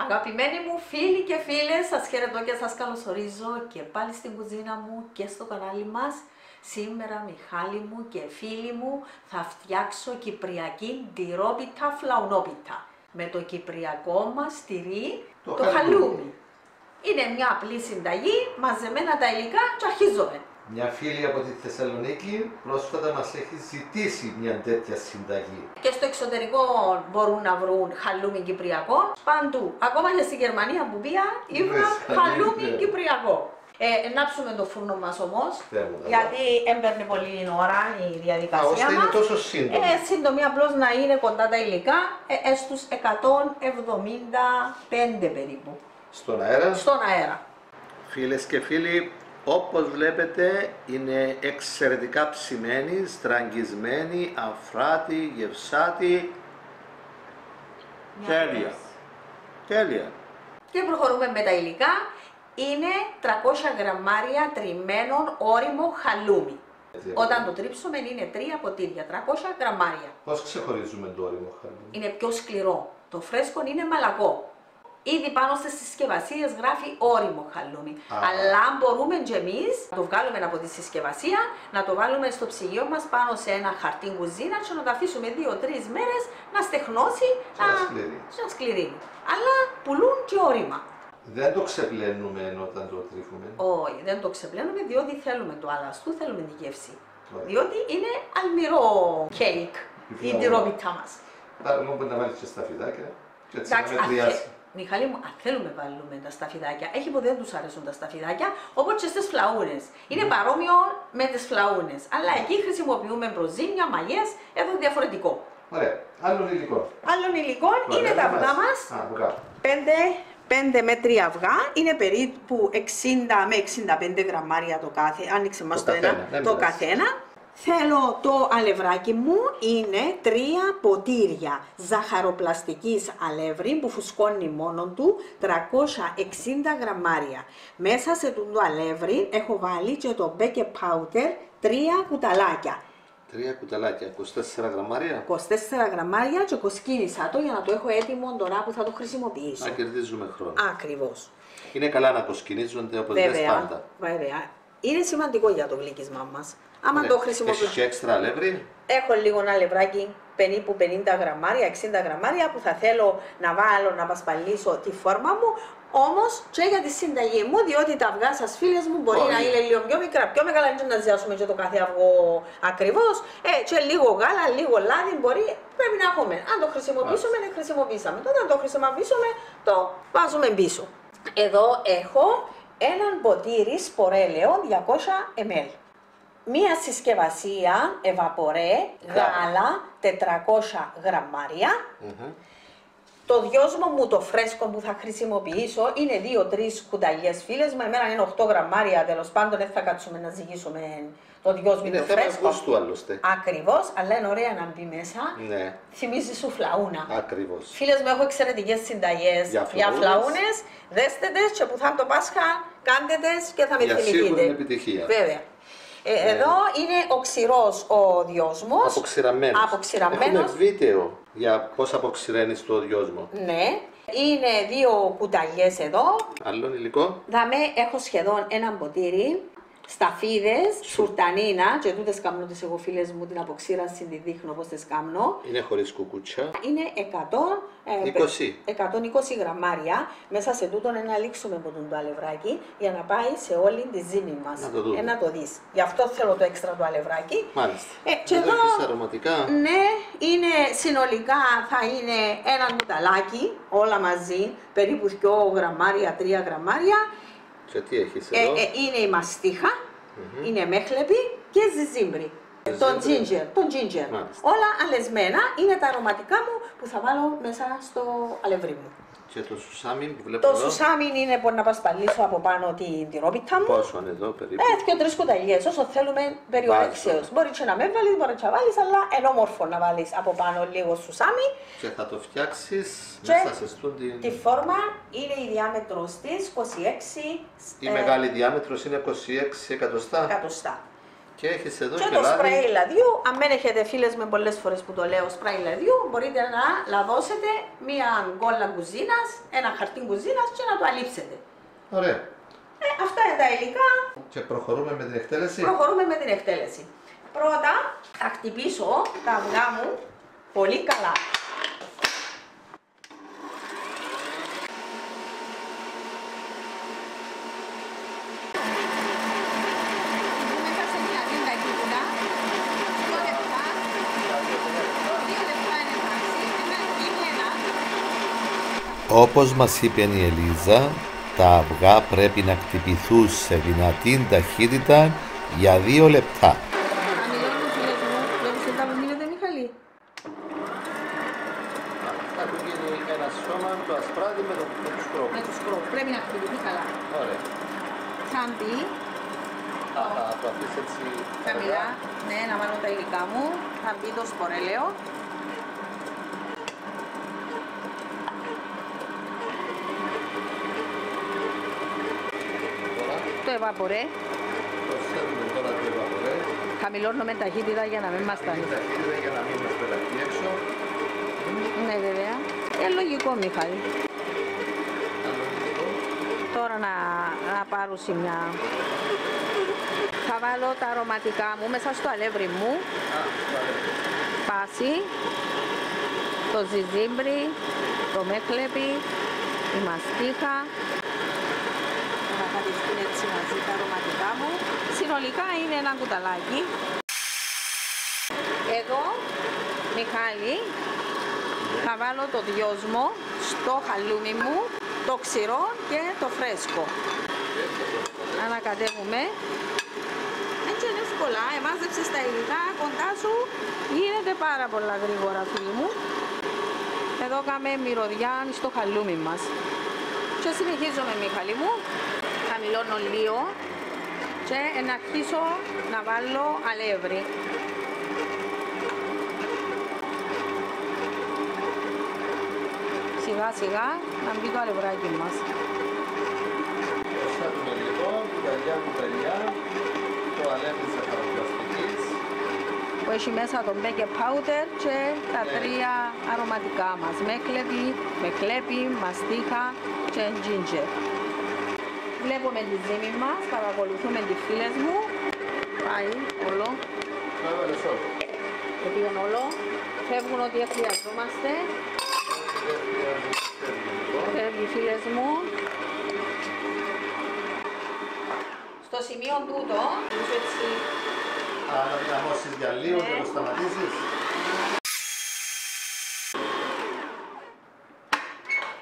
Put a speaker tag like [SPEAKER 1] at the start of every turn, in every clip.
[SPEAKER 1] Αγαπημένοι μου φίλοι και φίλες, σας χαιρετώ και σας καλωσορίζω και πάλι στην κουζίνα μου και στο κανάλι μας. Σήμερα, Μιχάλη μου και φίλοι μου, θα φτιάξω κυπριακή τυρόπιτα φλαουνόπιτα με το κυπριακό μας τυρί, το χαλούμι. Είναι μια απλή συνταγή, μαζεμένα τα υλικά και αρχίζουμε.
[SPEAKER 2] Μια φίλη από τη Θεσσαλονίκη πρόσφατα μας έχει ζητήσει μια τέτοια συνταγή.
[SPEAKER 1] Και στο εξωτερικό μπορούν να βρουν χαλούμι κυπριακό, παντού. Ακόμα και στη Γερμανία που πήγα, ήβρα χαλούμι κυπριακό. Ενάψουμε το φούρνο μας όμως, γιατί έμπαιρνε πολύ ώρα η διαδικασία
[SPEAKER 2] ώστε
[SPEAKER 1] μας.
[SPEAKER 2] είναι τόσο σύντομη.
[SPEAKER 1] Σύντομη, απλώς να είναι κοντά τα υλικά, στους 175 περίπου.
[SPEAKER 2] Στον αέρα.
[SPEAKER 1] Στον αέρα.
[SPEAKER 2] Φίλες και φίλοι, όπως βλέπετε είναι εξαιρετικά ψημένη, στραγγισμένη, αφράτη, γευσάτη. Τέλεια. Τέλεια.
[SPEAKER 1] Και προχωρούμε με τα υλικά. Είναι 300 γραμμάρια τριμμένων όριμο χαλούμι. Όταν το τρίψουμε είναι 3 ποτήρια, 300 γραμμάρια.
[SPEAKER 2] Πώς ξεχωρίζουμε το όριμο χαλούμι?
[SPEAKER 1] Είναι πιο σκληρό. Το φρέσκο είναι μαλακό. Ήδη πάνω στις συσκευασίες γράφει όριμο χαλούμι. Αλλά μπορούμε και εμείς να το βγάλουμε από τη συσκευασία, να το βάλουμε στο ψυγείο μας πάνω σε ένα χαρτί κουζίνα και να το αφήσουμε 2-3 μέρες να στεγνώσει, να σκληρύνει. Αλλά πουλούν και όρημα.
[SPEAKER 2] Δεν το ξεπλένουμε όταν το τρίφουμε?
[SPEAKER 1] Όχι, δεν το ξεπλένουμε διότι θέλουμε το αλαστού, θέλουμε τη γεύση. Διότι είναι αλμυρό κέικ η τυρόπιτά μας.
[SPEAKER 2] Άρα λοιπόν μπορεί να βάλεις και σταφιδάκια και έτσι να μετριάσει.
[SPEAKER 1] Μιχάλη μου, αν θέλουμε βάλουμε τα σταφιδάκια, έχει που δεν τους αρέσουν τα σταφιδάκια, όπως και στις φλαούνες. Είναι παρόμοιο με τις φλαούνες, αλλά εκεί χρησιμοποιούμε προζύμια, μαγιές, εδώ διαφορετικό.
[SPEAKER 2] Ωραία. Άλλον υλικό.
[SPEAKER 1] Άλλον υλικό είναι τα αυγά μας. 5 με 3 αυγά, είναι περίπου 60 με 65 γραμμάρια το κάθε, άνοιξε μας το ένα, το καθένα. Θέλω το αλευράκι μου, είναι 3 ποτήρια ζαχαροπλαστικής αλεύρι που φουσκώνει μόνον του, 360 γραμμάρια. Μέσα σε το αλεύρι έχω βάλει και το baking powder, 3 κουταλάκια.
[SPEAKER 2] 3 κουταλάκια, 24 γραμμάρια.
[SPEAKER 1] 24 γραμμάρια και κοσκίνησα το για να το έχω έτοιμο τώρα που θα το χρησιμοποιήσω.
[SPEAKER 2] Να κερδίζουμε χρόνο.
[SPEAKER 1] Ακριβώς.
[SPEAKER 2] Είναι καλά να κοσκινίζονται όπως λες πάντα.
[SPEAKER 1] Βέβαια. Είναι σημαντικό για το γλύκισμά μας. Άμα το χρησιμοποιήσω.
[SPEAKER 2] Έχεις και έξτρα αλεύρι?
[SPEAKER 1] Έχω λίγο ένα αλευράκι, περίπου 50 γραμμάρια, 60 γραμμάρια που θα θέλω να βάλω να πασπαλίσω τη φόρμα μου. Όμως και για τη συνταγή μου, διότι τα αυγά σας φίλες μου μπορεί να είναι λίγο πιο μικρά, πιο μεγάλα, και να ζιάσουμε και το κάθε αυγό ακριβώς. Και λίγο γάλα, λίγο λάδι μπορεί, πρέπει να έχουμε. Αν το χρησιμοποιήσουμε, δεν χρησιμοποιήσαμε. Τότε αν το χρησιμοποιήσουμε, το βάζουμε πίσω. Εδώ έχω έναν ποτήρι σπορέλαιο 200 ml. Μία συσκευασία ευαπορέ, γάλα 400 γραμμάρια. Το δυόσμο μου το φρέσκο που θα χρησιμοποιήσω είναι 2-3 κουταλιές φίλες μου. Εμένα είναι 8 γραμμάρια, τέλος πάντων δεν θα κάτσουμε να ζυγίσουμε το δυόσμο το φρέσκο.
[SPEAKER 2] Είναι θέμα γούστου άλλωστε.
[SPEAKER 1] Ακριβώς, αλλά είναι ωραία να μπει μέσα.
[SPEAKER 2] Ναι.
[SPEAKER 1] Θυμίζει σου φλαούνα.
[SPEAKER 2] Ακριβώς.
[SPEAKER 1] Φίλες μου, έχω εξαιρετικές συνταγές για φλαούνες. Δέστε τες και που θα είναι το Πάσχα, κάντε τες και θα με θυμηθείτε.
[SPEAKER 2] Για σίγουρη επιτυχία.
[SPEAKER 1] Βέβαια. Εδώ είναι ο ξηρός ο δυόσμος.
[SPEAKER 2] Αποξηραμένος. Έχουμε βίντεο για πώς αποξηραίνεις το δυόσμο.
[SPEAKER 1] Ναι. Είναι 2 κουταλιές εδώ.
[SPEAKER 2] Άλλον υλικό.
[SPEAKER 1] Δαμέ έχω σχεδόν ένα ποτήρι. Σταφίδες, σουρτανίνα, και τούτες κάμνω τις εγώ φίλες μου την αποξήραση, τη δείχνω πώς τις κάμνω.
[SPEAKER 2] Είναι χωρίς κουκούτσια.
[SPEAKER 1] Είναι 120 γραμμάρια. Μέσα σε τούτον να λήξουμε από το αλευράκι για να πάει σε όλη τη ζύμη μας.
[SPEAKER 2] Να
[SPEAKER 1] το δεις. Γι' αυτό θέλω το έξτρα το αλευράκι.
[SPEAKER 2] Μάλιστα.
[SPEAKER 1] Και εδώ
[SPEAKER 2] αρωματικά.
[SPEAKER 1] Ναι, είναι συνολικά θα είναι ένα κουταλάκι, όλα μαζί, περίπου 2 γραμμάρια, 3 γραμμάρια.
[SPEAKER 2] Και τι έχεις εδώ?
[SPEAKER 1] Είναι η μαστίχα, είναι μέχλεπη και ζυζίμπρι. Το ginger. Όλα αλεσμένα είναι τα αρωματικά μου που θα βάλω μέσα στο αλεύρι μου.
[SPEAKER 2] Και το σουσάμιν που βλέπω
[SPEAKER 1] εδώ? Το σουσάμιν είναι που να πασπαλίσω από πάνω την τυρόπιτα μου.
[SPEAKER 2] Πόσο είναι εδώ περίπου?
[SPEAKER 1] 2-3 κουταλιές, όσο θέλουμε περιορέξεως. Μπορεί και να με βάλεις, μπορεί να βάλεις, αλλά είναι όμορφο να βάλεις από πάνω λίγο σουσάμι.
[SPEAKER 2] Και θα το φτιάξεις μέσα σε στούντι.
[SPEAKER 1] Τη φόρμα είναι η διάμετρος της 26.
[SPEAKER 2] Η μεγάλη διάμετρος είναι 26 εκατοστά. Και έχεις εδώ
[SPEAKER 1] Και
[SPEAKER 2] και
[SPEAKER 1] το
[SPEAKER 2] λάδι.
[SPEAKER 1] σπρέι λαδιού, αν δεν έχετε φίλες με πολλές φορές που το λέω σπρέι λαδιού, μπορείτε να λαδώσετε μία γκόλα κουζίνας, ένα χαρτί κουζίνας και να το αλείψετε.
[SPEAKER 2] Ωραία.
[SPEAKER 1] Αυτά είναι τα υλικά.
[SPEAKER 2] Και προχωρούμε με την εκτέλεση.
[SPEAKER 1] Προχωρούμε με την εκτέλεση. Πρώτα θα χτυπήσω τα αυγά μου πολύ καλά.
[SPEAKER 3] Όπως μας είπε η Ελίζα, τα αυγά πρέπει να χτυπηθούν σε δυνατή ταχύτητα για 2 λεπτά.
[SPEAKER 2] Θα του γίνει ένα σώμα το ασπράδι με τους κρόπους.
[SPEAKER 1] Με τους κρόπους. Πρέπει να χτυπηθεί καλά.
[SPEAKER 2] Ωραία.
[SPEAKER 1] Θα μπει
[SPEAKER 2] Θα το αφήσεις έτσι
[SPEAKER 1] χαμηλά, ναι, να βάλω τα υλικά μου. Θα μπει το σπορέλαιο. Το εβαπορέ.
[SPEAKER 2] Προσθέτουμε τώρα το βαπορέ.
[SPEAKER 1] Χαμηλώνουμε ταχύτητα για να μην μας τανεί.
[SPEAKER 2] Ταχύτητα για να μην μας πεταχτεί έξω.
[SPEAKER 1] Ναι, βέβαια. Λογικό, Μιχάλη. Τώρα να πάρω μια. Θα βάλω τα αρωματικά μου μέσα στο αλεύρι μου. Πάση, το ζιζίμπρι, το μέκλεπι, η μαστίχα. Να πατηστούν έτσι μαζί τα αρωματικά μου. Συνολικά είναι ένα κουταλάκι. Εδώ, Μιχάλη, θα βάλω το δυόσμο στο χαλούμι μου, το ξηρό και το φρέσκο. Ανακατεύουμε. Έτσι είναι εύκολα, εμάζεψες τα υλικά κοντά σου, γίνεται πάρα πολλά γρήγορα, φίλοι μου. Εδώ κάνουμε μυρωδιά στο χαλούμι μας. Και συνεχίζουμε, Μιχάλη μου. Χαμηλώνω λίγο και να αρχίσω να βάλω αλεύρι. Σιγά σιγά να μπει το αλευράκι μας.
[SPEAKER 2] Προσθέτουμε λοιπόν κουταλιά, το αλεύρι της ζαχαροπλαστικής.
[SPEAKER 1] Που έχει μέσα το baking powder και τα 3 αρωματικά μας. Μέκλεπι, μαστίχα και ginger. Βλέπουμε τη ζύμη μας, παρακολουθούμε τις φίλες μου. Πάει όλο.
[SPEAKER 2] Το έβαλες όλο.
[SPEAKER 1] Το πήγαν όλο. Φεύγουν ό,τι χρειαζόμαστε. Φεύγουν οι φίλες μου. Στο σημείο τούτο, έτσι.
[SPEAKER 2] Να δυναμώσεις για λίγο και το σταματήσεις.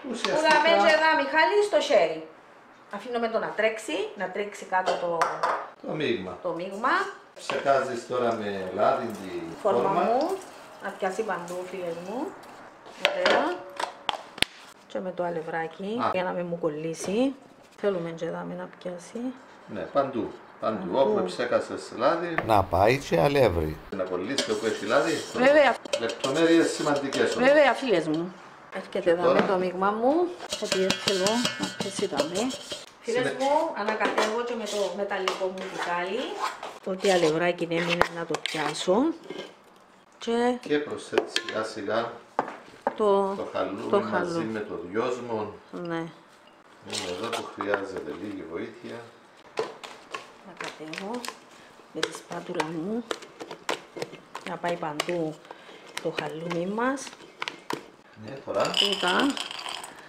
[SPEAKER 1] Που θα μέτσε εδώ, Μιχάλη, στο χέρι. Αφήνουμε το να τρέξει κάτω το μείγμα.
[SPEAKER 2] Ψεκάζεις τώρα με λάδι τη
[SPEAKER 1] Φόρμα μου, να πιάσει παντού, φίλες μου. Ωραία. Και με το αλευράκι, για να μην μου κολλήσει. Θέλουμε και εδώ να πιάσει.
[SPEAKER 2] Ναι, παντού. Όπου ψέκασες λάδι,
[SPEAKER 3] Να πάει και αλεύρι.
[SPEAKER 2] να κολλήσει όπου έχει λάδι.
[SPEAKER 1] Βέβαια.
[SPEAKER 2] Λεπτομέρειες σημαντικές όμως.
[SPEAKER 1] Βέβαια, φίλες μου. Έρχεται εδώ
[SPEAKER 2] τώρα?
[SPEAKER 1] με το μείγμα μου. Γιατί θέλω να πιέσει εδώ. Φίλες μου, ανακατεύω και με το μεταλλικό μου μπουκάλι. Ό,τι αλευράκι έμεινε να το πιάσω.
[SPEAKER 2] Και προσθέτεις σιγά σιγά
[SPEAKER 1] το
[SPEAKER 2] χαλούμι μαζί
[SPEAKER 1] χαλούμι.
[SPEAKER 2] με το δυόσμο.
[SPEAKER 1] Ναι.
[SPEAKER 2] Είναι εδώ που χρειάζεται λίγη βοήθεια.
[SPEAKER 1] Ανακατεύω με τη σπάτουλα μου. Να πάει παντού το χαλούμι μας.
[SPEAKER 2] Ναι, τώρα
[SPEAKER 1] Τούτα.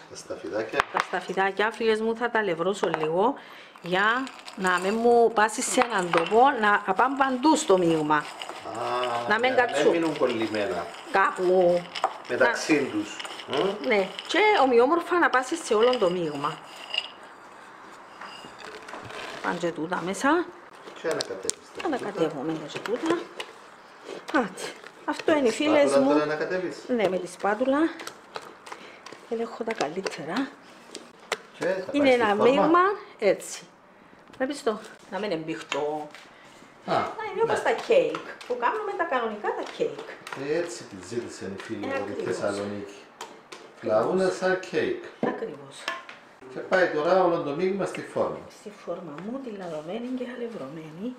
[SPEAKER 2] τα σταφυδάκια.
[SPEAKER 1] Τα σταφυδάκια, φίλες μου, θα τα λευρώσω λίγο για να μην μου πάσει σε έναν τόπο, να πάνε παντού στο μείγμα. Να μην κάτσουν.
[SPEAKER 2] μείνουν κολλημένα
[SPEAKER 1] Κάπου.
[SPEAKER 2] μεταξύ τους.
[SPEAKER 1] Ναι, και ομοιόμορφα να πάσει σε όλο το μείγμα. Πάνε και τούτα μέσα.
[SPEAKER 2] Και ανακατεύεις.
[SPEAKER 1] Ανακατεύουμε και τούτα. Αυτό είναι οι φίλες
[SPEAKER 2] Σπάτουλα
[SPEAKER 1] μου.
[SPEAKER 2] τώρα ανακατεύεις.
[SPEAKER 1] Ναι, με τη σπάτουλα. Ελέγχω τα καλύτερα.
[SPEAKER 2] Και θα
[SPEAKER 1] Είναι
[SPEAKER 2] πάει στη
[SPEAKER 1] ένα
[SPEAKER 2] φόρμα.
[SPEAKER 1] μείγμα έτσι. Βλέπεις το, να μην εμπιχτώ. Να είναι όπως τα κέικ, που κάνουμε τα κανονικά τα κέικ.
[SPEAKER 2] Έτσι τη ζήτησαν οι φίλοι μου στη
[SPEAKER 1] Ακριβώς.
[SPEAKER 2] Θεσσαλονίκη. Φλαούνα σαν κέικ.
[SPEAKER 1] Ακριβώς.
[SPEAKER 2] Και πάει τώρα όλο το μείγμα στη φόρμα.
[SPEAKER 1] Στη φόρμα μου, τη λαδωμένη και αλευρωμένη.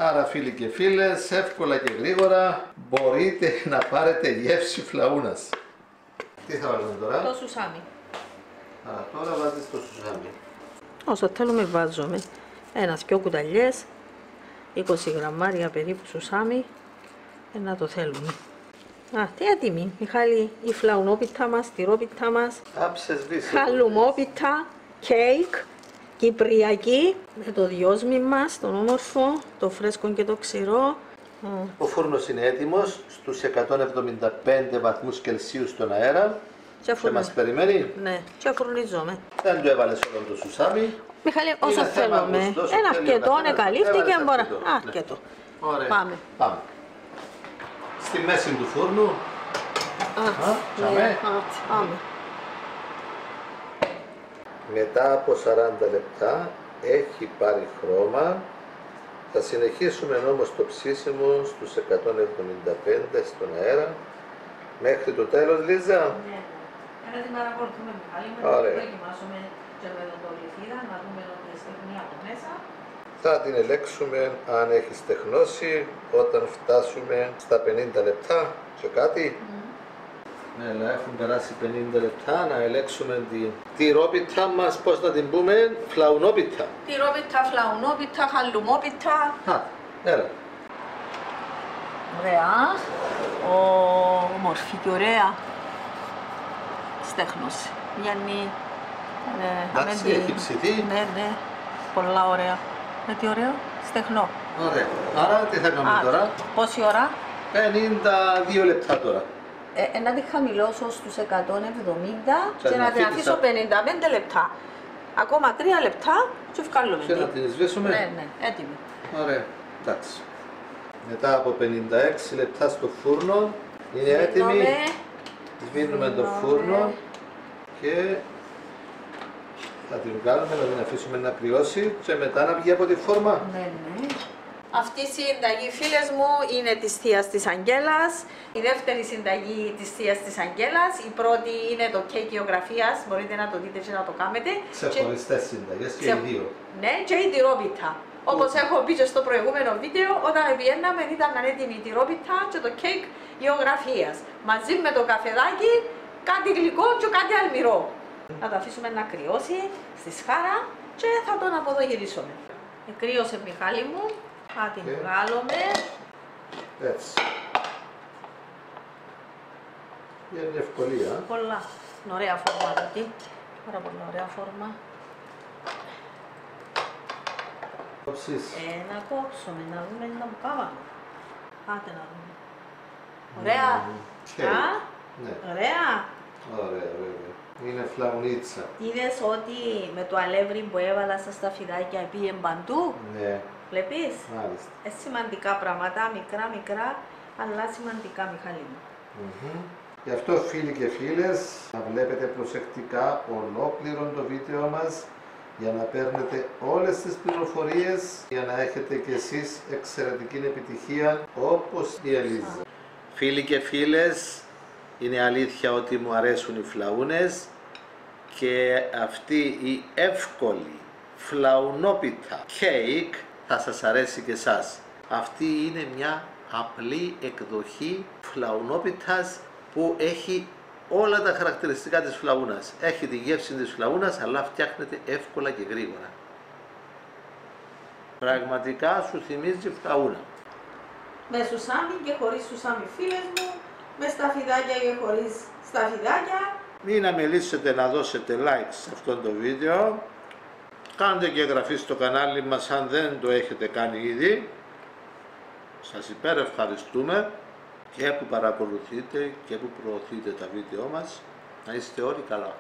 [SPEAKER 2] Άρα φίλοι και φίλες, εύκολα και γρήγορα μπορείτε να πάρετε γεύση φλαούνας. Τι θα βάλουμε τώρα?
[SPEAKER 1] Το σουσάμι.
[SPEAKER 2] Άρα τώρα βάζεις το σουσάμι.
[SPEAKER 1] Όσο θέλουμε βάζουμε 1-2 κουταλιές, 20 γραμμάρια περίπου σουσάμι, να το θέλουμε. Τι έτοιμη, Μιχάλη, η φλαουνόπιτα μας, τυρόπιτα μας, χαλουμόπιτα, κέικ, κυπριακή, με το δυόσμι μας, τον όμορφο, το φρέσκο και το ξηρό.
[SPEAKER 2] Ο φούρνος είναι έτοιμος στους 175 βαθμούς Κελσίου στον αέρα και μας περιμένει.
[SPEAKER 1] Ναι, και φουρνίζομαι.
[SPEAKER 2] Δεν το έβαλες όλο το σουσάμι.
[SPEAKER 1] Μιχάλη, όσο θέλουμε. Ένα αρκετό, καλύφθηκε, μπορεί. Αρκετό.
[SPEAKER 2] Ωραία.
[SPEAKER 1] Πάμε.
[SPEAKER 2] Στη μέση του φούρνου.
[SPEAKER 1] Πάμε.
[SPEAKER 2] Μετά από 40 λεπτά έχει πάρει χρώμα. Θα συνεχίσουμε όμως το ψήσιμο στους 175 στον αέρα μέχρι το τέλος, Λίζα.
[SPEAKER 1] Ναι. Ένα την παρακολουθούμε, Μιχάλη, με το δοκιμάσουμε και με το λιφίδα, να δούμε ότι στεχνεί από μέσα.
[SPEAKER 2] Θα την ελέγξουμε αν έχει στεχνώσει όταν φτάσουμε στα 50 λεπτά και κάτι. Ναι, αλλά έχουν περάσει 50 λεπτά να ελέγξουμε την τυρόπιτα μας, πώς να την πούμε, φλαουνόπιτα.
[SPEAKER 1] Τυρόπιτα, φλαουνόπιτα, χαλουμόπιτα.
[SPEAKER 2] Έλα.
[SPEAKER 1] Ωραία. Όμορφη και ωραία στέχνωση. Γιάννη.
[SPEAKER 2] Εντάξει, έχει ψηθεί.
[SPEAKER 1] Ναι. Πολλά ωραία. Με τι ωραίο, στεχνό.
[SPEAKER 2] Ωραία. Άρα τι θα κάνουμε τώρα?
[SPEAKER 1] Πόση ώρα?
[SPEAKER 2] 52 λεπτά τώρα.
[SPEAKER 1] Να τη χαμηλώσω στους 170 και να την αφήσω 55 λεπτά. Ακόμα 3 λεπτά και βγάλουμε.
[SPEAKER 2] Και να την σβήσουμε.
[SPEAKER 1] Ναι, έτοιμη.
[SPEAKER 2] Ωραία, εντάξει. Μετά από 56 λεπτά στο φούρνο είναι έτοιμη. Σβήνουμε το φούρνο και θα την βγάλουμε, να την αφήσουμε να κρυώσει και μετά να βγει από τη φόρμα.
[SPEAKER 1] Ναι. Αυτή η συνταγή, φίλες μου, είναι της θείας της Αγγέλας. Η δεύτερη συνταγή της θείας της Αγγέλας. Η πρώτη είναι το κέικ γεωγραφίας. Μπορείτε να το δείτε και να το κάνετε.
[SPEAKER 2] Ξεχωριστές συνταγές και οι δύο.
[SPEAKER 1] Ναι, και η τυρόπιτα. Όπως έχω πει και στο προηγούμενο βίντεο, όταν πηγαίναμε ήταν έτοιμη η τυρόπιτα και το κέικ γεωγραφίας. Μαζί με το καφεδάκι, κάτι γλυκό και κάτι αλμυρό. Να το αφήσουμε να κρυώσει στη σχάρα και θα τον αποδογυρίσουμε. Κρύωσε, Μιχάλη μου. Θα την βγάλουμε.
[SPEAKER 2] Έτσι. Είναι ευκολία.
[SPEAKER 1] Πολλά. Ωραία φόρμα αυτή. Πάρα πολύ ωραία φόρμα. Να κόψουμε, να δούμε να μου κάνουμε. Πάτε να δούμε. Ωραία.
[SPEAKER 2] Ναι.
[SPEAKER 1] Ωραία.
[SPEAKER 2] Ωραία. Είναι φλαουνίτσα.
[SPEAKER 1] Είδες ότι με το αλεύρι που έβαλα στα σταφυδάκια πήγε παντού.
[SPEAKER 2] Ναι.
[SPEAKER 1] Βλέπεις.
[SPEAKER 2] Μάλιστα.
[SPEAKER 1] Σημαντικά πράγματα, μικρά, αλλά σημαντικά, Μιχάλη μου.
[SPEAKER 2] Γι' αυτό, φίλοι και φίλες, να βλέπετε προσεκτικά ολόκληρο το βίντεο μας για να παίρνετε όλες τις πληροφορίες, για να έχετε κι εσείς εξαιρετική επιτυχία όπως η Ελίζα. Φίλοι και φίλες, είναι αλήθεια ότι μου αρέσουν οι φλαούνες και αυτή η εύκολη φλαουνόπιτα κέικ θα σας αρέσει και εσάς. Αυτή είναι μια απλή εκδοχή φλαουνόπιτας που έχει όλα τα χαρακτηριστικά της φλαούνας. Έχει τη γεύση της φλαούνας, αλλά φτιάχνεται εύκολα και γρήγορα. Πραγματικά σου θυμίζει φλαούνα.
[SPEAKER 1] Με σουσάμι και χωρίς σουσάμι, φίλες μου, με σταφυδάκια και χωρίς σταφυδάκια.
[SPEAKER 2] Μην αμελήσετε να δώσετε like σε αυτό το βίντεο. Κάντε και εγγραφή στο κανάλι μας αν δεν το έχετε κάνει ήδη. Σας υπερευχαριστούμε και που παρακολουθείτε και που προωθείτε τα βίντεο μας. Να είστε όλοι καλά.